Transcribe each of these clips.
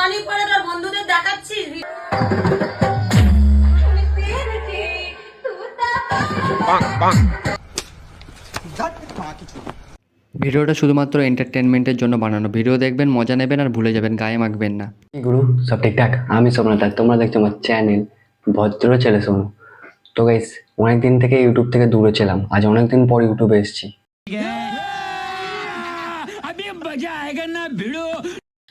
তুয়ালি পরে তোর বন্ধুদের দেখাচ্ছিস। ভিডিওটা শুধুমাত্র এন্টারটেনমেন্টের জন্য বানানো। ভিডিও দেখবেন, মজা নেবেন আর ভুলে যাবেন, গায়ে মাখবেন না। গুরু সব ঠিকঠাক। আমি সোমনাথ, তোমরা দেখছো আমার চ্যানেল ভদ্র ছেলে শোনো। তো গাইস, অনেকদিন থেকে ইউটিউব থেকে দূরে ছিলাম, আজ অনেকদিন পর ইউটিউবে এসেছি।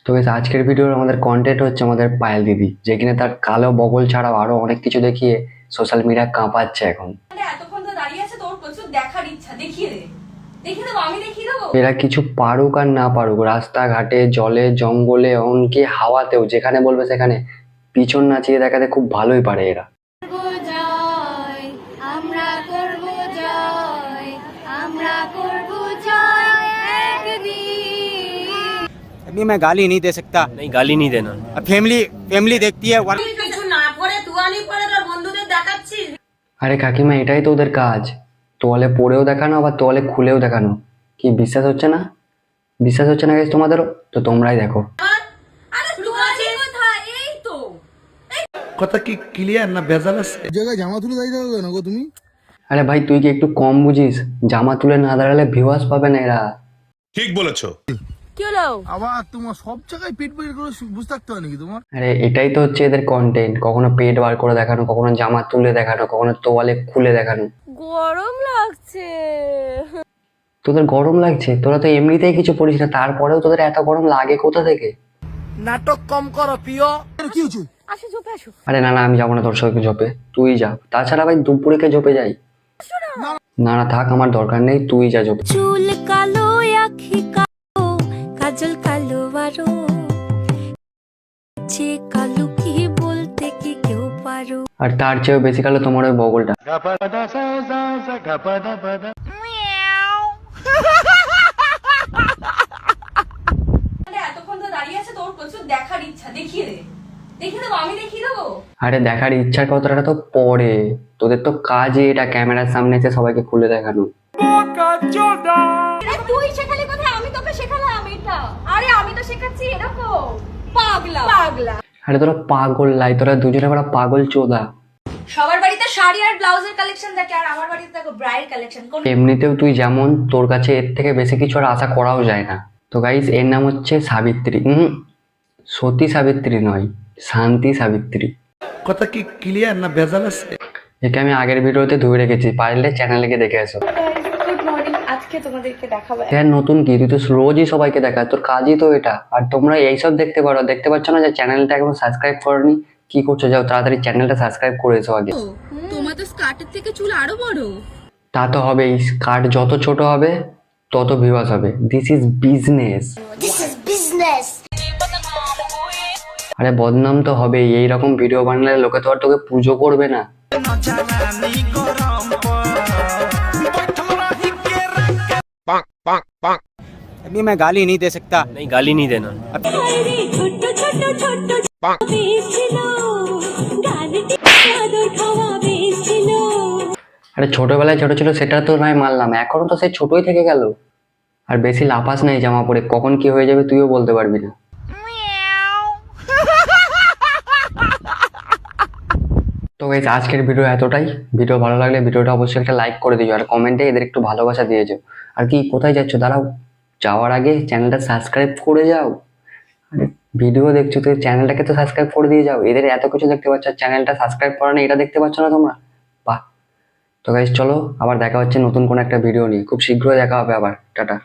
তো গাইস, আজকের ভিডিওর আমাদের কন্টেন্ট হচ্ছে আমাদের পায়েল দিদি, যে কিনা তার কালো বগল ছাড়াও আরো অনেক কিছু দেখিয়ে সোশ্যাল মিডিয়া কাঁপাচ্ছে এখন। এতক্ষণ তো দাঁড়িয়ে আছে, তোর প্রচুর দেখার ইচ্ছা, দেখিয়ে দে। দেখিয়ে দেবো, আমি দেখিয়ে দেবো। এরা কিছু পারুক আর না পারুক, রাস্তাঘাটে, জলে, জঙ্গলে, এমনকি হাওয়াতেও যেখানে বলবে সেখানে পিছন নাচিয়ে দেখাতে খুব ভালোই পারে এরা। अभी मैं गाली नहीं दे सकता। नहीं, गाली नहीं देना। अब फैमिली देखती है। কিছু না পরে তুয়ালি পরে তোর বন্ধুদের দেখাচ্ছিস। আরে কাকিমা, এটাই তো ওদের কাজ, তোয়ালে পরেও দেখানো আবার তোয়ালে খুলেও দেখানো। কি বিশ্বাস হচ্ছে না? বিশ্বাস হচ্ছে না গাইস তোমাদেরও? তো তোমরাই দেখো। আরে তুয়ালি কোথায়? এই তো কথা কি ক্লিয়ার না ভেজাল আছে? জায়গায় জামা তুলে দাঁড়িয়ে থাকো কেন গো তুমি? আরে ভাই, তুই কি একটু কম বুঝিস? জামা তুলে না দাঁড়ালে ভিউয়ার্স পাবে না এরা। ঠিক বলেছো। কি হলো? আবার তোমার সব জায়গায় পেট বের করে বুঝতে থাকতে হয় নাকি তোমার? আরে এটাই তো হচ্ছে এদের কন্টেন্ট, কখনো পেট বার করে দেখানো, কখনো জামা তুলে দেখানো, কখনো তোয়ালে খুলে দেখানো। গরম লাগছে। তোদের গরম লাগছে? তোরা তো এমনিতেই কিছু পড়িস না, তারপরেও তোদের এত গরম লাগে কোথা থেকে? নাটক কম করো প্রিয়। কি হচ্ছে? আসো ঝোপে আসো। আরে না না, আমি যাবো না তোর সঙ্গে ঝোপে, তুই যা। তাছাড়া ভাই দুপুরে ঝোপে যাই? না না থাক, আমার দরকার নেই, তুই যা ঝোপে। চুল কালো, আখি কালো, কাজল কালো বারো, যে কালো কি বলতে কি কেউ পারো। আর তার চেয়েও বেশি কালো তোমার ওই বগলটা। এতক্ষণ তো দাঁড়িয়ে আছে, তোর প্রচুর দেখার ইচ্ছা, দেখিয়ে দে। দেখিয়ে দেবো, আমি দেখিয়ে দেবো। আরে দেখার ইচ্ছার কথাটা তো পরে, তোদের তো কাজই এটা ক্যামেরার সামনে এসে সবাইকে খুলে দেখানো। তুই শেখালি কোথায়? আমি তোকে শেখালাম এটা। আরে আমি তো শেখাচ্ছি এরকম। পাগলা পাগলা। আরে তোরা পাগল লাই, তোরা দুজনে বড় পাগল চোদা। সবার বাড়িতে শাড়ি আর ব্লাউজের কালেকশন থাকে, আর আমার বাড়িতে দেখো ব্রাইড কালেকশন। এমনিতেও তুই যেমন, তোর কাছে এর থেকে বেশি কিছু আর আশা করাও যায় না। তো গাইস, এর নাম হচ্ছে সাবিত্রী। সতী সাবিত্রী নয়, শান্তি সাবিত্রী। কথা কি ক্লিয়ার না ভেজাল আছে? একে আমি আগের ভিডিওতে ধুয়ে রেখেছি, পারলে চ্যানেলে গিয়ে দেখে এসো। Good morning. আজকে তোমাদেরকে দেখাবো। হ্যাঁ, নতুন কি? তুই তো রোজই সবাইকে দেখা, তোর কাজই তো এটা। আর তোমরা এইসব দেখতে পারো, দেখতে পাচ্ছ না যে চ্যানেলটা এখন সাবস্ক্রাইব করনি? কি করছো? যাও তাড়াতাড়ি চ্যানেলটা সাবস্ক্রাইব করে এসো আগে। তোমার তো স্কার্টের থেকে চুল আরো বড়। তা তো হবে, কার্ড যত ছোট হবে তত ভিউয়ার্স হবে। This is business. আরে বদনাম তো হবে, এইরকম ভিডিও বানালে লোকে তো আর তোকে পুজো করবে না। अभी मैं गाली नहीं दे सकता। नहीं, गाली नहीं देना। আরে ছোটবেলায় ছোট ছিল সেটা তো নয় মানলাম, এখনো তো সেই ছোটই থেকে গেল। আর বেশি লাফাস নাই জামা পরে, কখন কি হয়ে যাবে তুইও বলতে পারবি না। তো গাইস, আজকের ভিডিও এতটাই। ভিডিও ভালো লাগলে ভিডিওটা অবশ্যই একটা লাইক করে দিও, আর কমেন্টে এদের একটু ভালোবাসা দিয়ে যাও। আর কি, কোথায় যাচ্ছ? দাঁড়াও, যাওয়ার আগে চ্যানেলটা সাবস্ক্রাইব করে যাও। আরে ভিডিও দেখছো তো চ্যানেলটাকে তো সাবস্ক্রাইব করে দিয়ে যাও। এদের এত কিছু দেখতে পাচ্ছ, চ্যানেলটা সাবস্ক্রাইব করা নেই, এটা দেখতে পাচ্ছ না তোমরা? বাহ। তো গাইস চলো, আবার দেখা হচ্ছে নতুন কোনো একটা ভিডিও নিয়ে, খুব শীঘ্রই দেখা হবে আবার। টাটা।